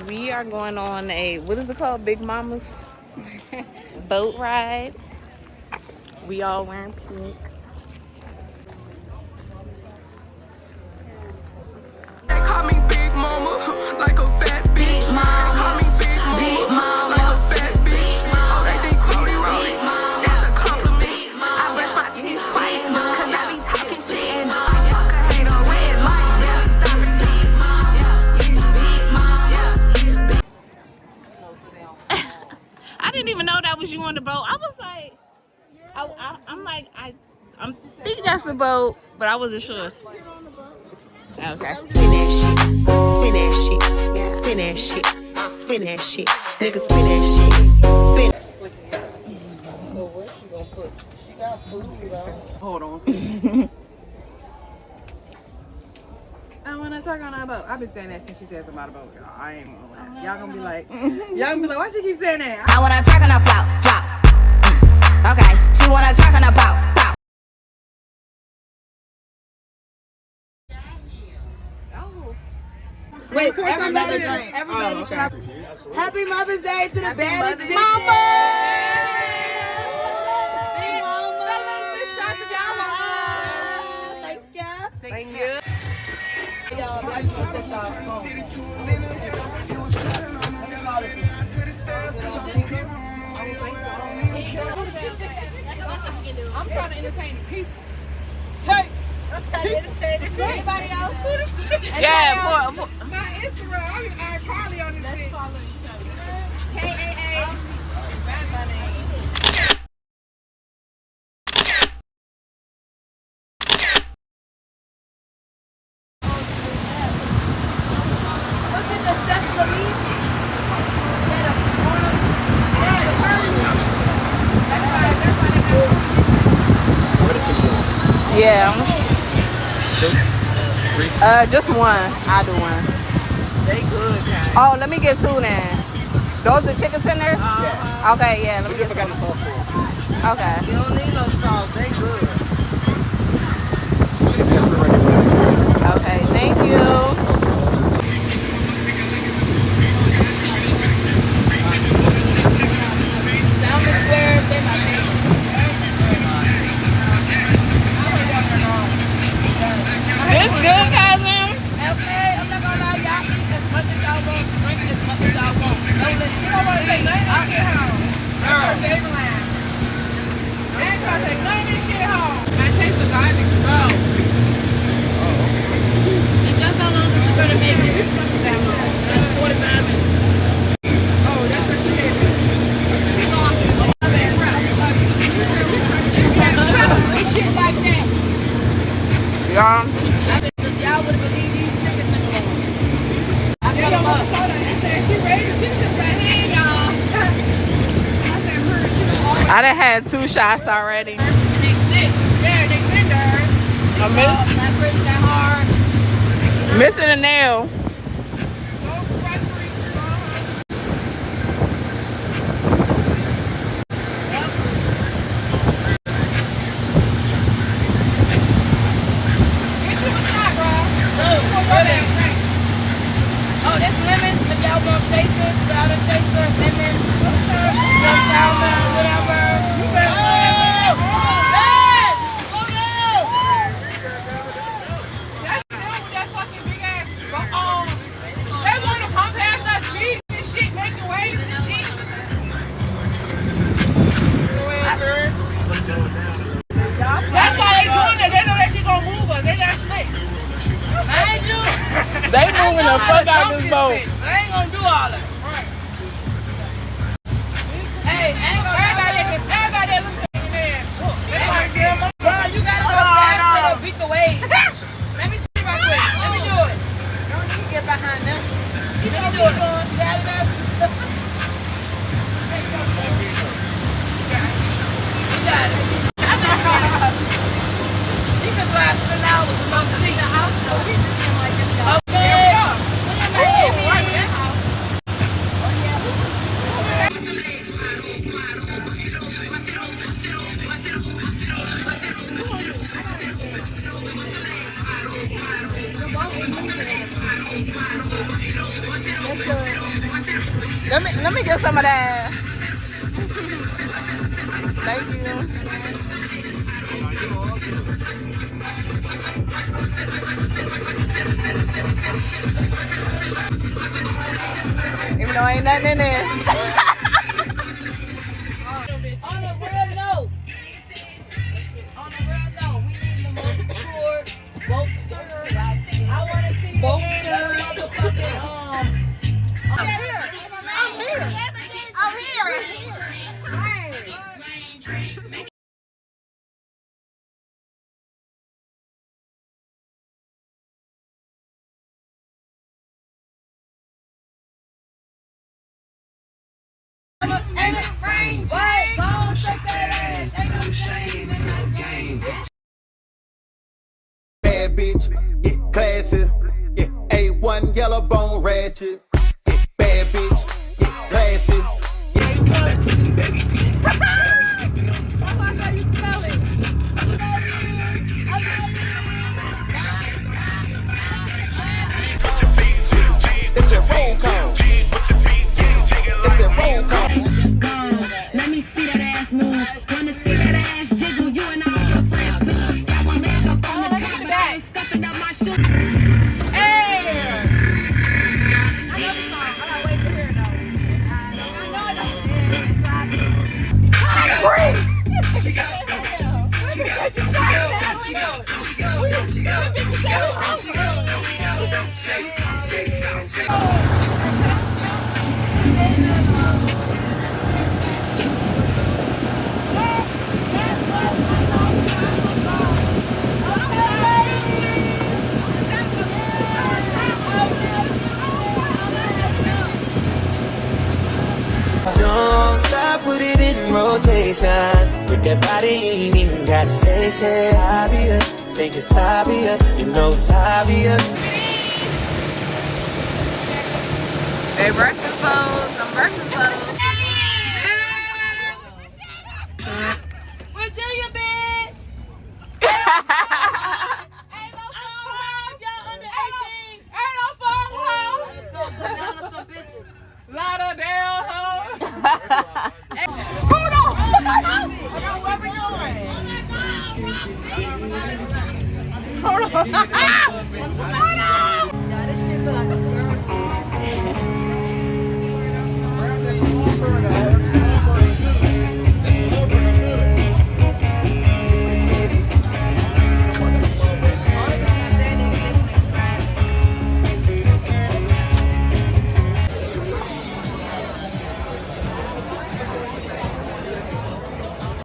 We are going on a, what is it called? Big Mama's boat ride. We all wearing pink. They call me Big Mama, like a fat bitch. Call me Big Mama, like a fat bitch. Oh, they think Cody Rolling, that's a compliment. I brush my teeth twice, cause I be talking shit. And I fuck a hater red light, barely stopping Big Mama. I didn't even know that was you on the boat. I was like, I'm think that's the boat, but I wasn't sure. Okay. Spin that shit, spin that shit, spin that shit, spin that shit, nigga spin that shit, spin. So where she gonna put? She got food on. Hold on. I wanna talk on that boat. I've been saying that since she said something about a boat, y'all. I ain't gonna lie. Y'all gonna be like, why she keep saying that? I wanna talk on a flop, flop. Okay, she wanna talk on a pop, pop. Wait, everybody shout Happy Mother's Day to the baddest bitches. Mama! Big Mama! Thank you. I'm trying to entertain the people. Hey! I'm trying to entertain the people. Anybody else? Yeah, My Instagram, I'm Carly on this bitch. Let's follow each other. KAA. yeah. Just one. I'll do one. They good, guys. Oh, let me get two then. Those the chicken tenders? Okay, yeah, let me get some. Okay. You don't need no sauce. They good. Okay, thank you. It's good, cousin. Okay, I'm not gonna lie, y'all eat as much as y'all want, drink as much as y'all want. No, listen, you don't want to take none of this shit home. That's your favorite line. I ain't trying to take none of this shit home. I taste the garlic. Bro. And just how long is it gonna make it? That long. That's 45 minutes. Oh, that's what you had. Shit like that. Yeah. Y'all would believe these chickens in the morning. I got them up. She said she raised the chickens right here, y'all. I said, I done had 2 shots already. yeah, they been there. I'm Not breaking that hard. missing a nail. Oh, this lemon, if y'all want chaser, soda chaser, lemon, salmon, whatever. That's down with that fucking big ass. They want to come past us, beat this shit, making waves and shit. That's why they doing it. They know that she gonna move us. They not slick. They moving the fuck out this boat. I ain't gonna do all that. Hey, everybody that looks at your man. Bro, you gotta go fast to beat the wave. Let me see right quick. Let me do it. Don't need to get behind them. Let me do it. You got it. You can drive 10 hours with no seat. Okay. Let's go. Let me get some of that. Thank you. Even though ain't nothing in there. On a real note, we need the most pure bolster. I want to see bolster. I'm here. Bad bitch, get classy. Yeah, A1 yellow bone ratchet. Yeah, bad bitch, get classy. It's a roll call. It's a roll call. Let me see that ass move. Wanna see that ass jiggle? You and all your friends too. Got one leg up on the car, but I ain't stuffing up my shoe. Don't stop, put it in rotation. With that body, you ain't even gotta say shit. Obvious, think it's obvious. You know it's obvious.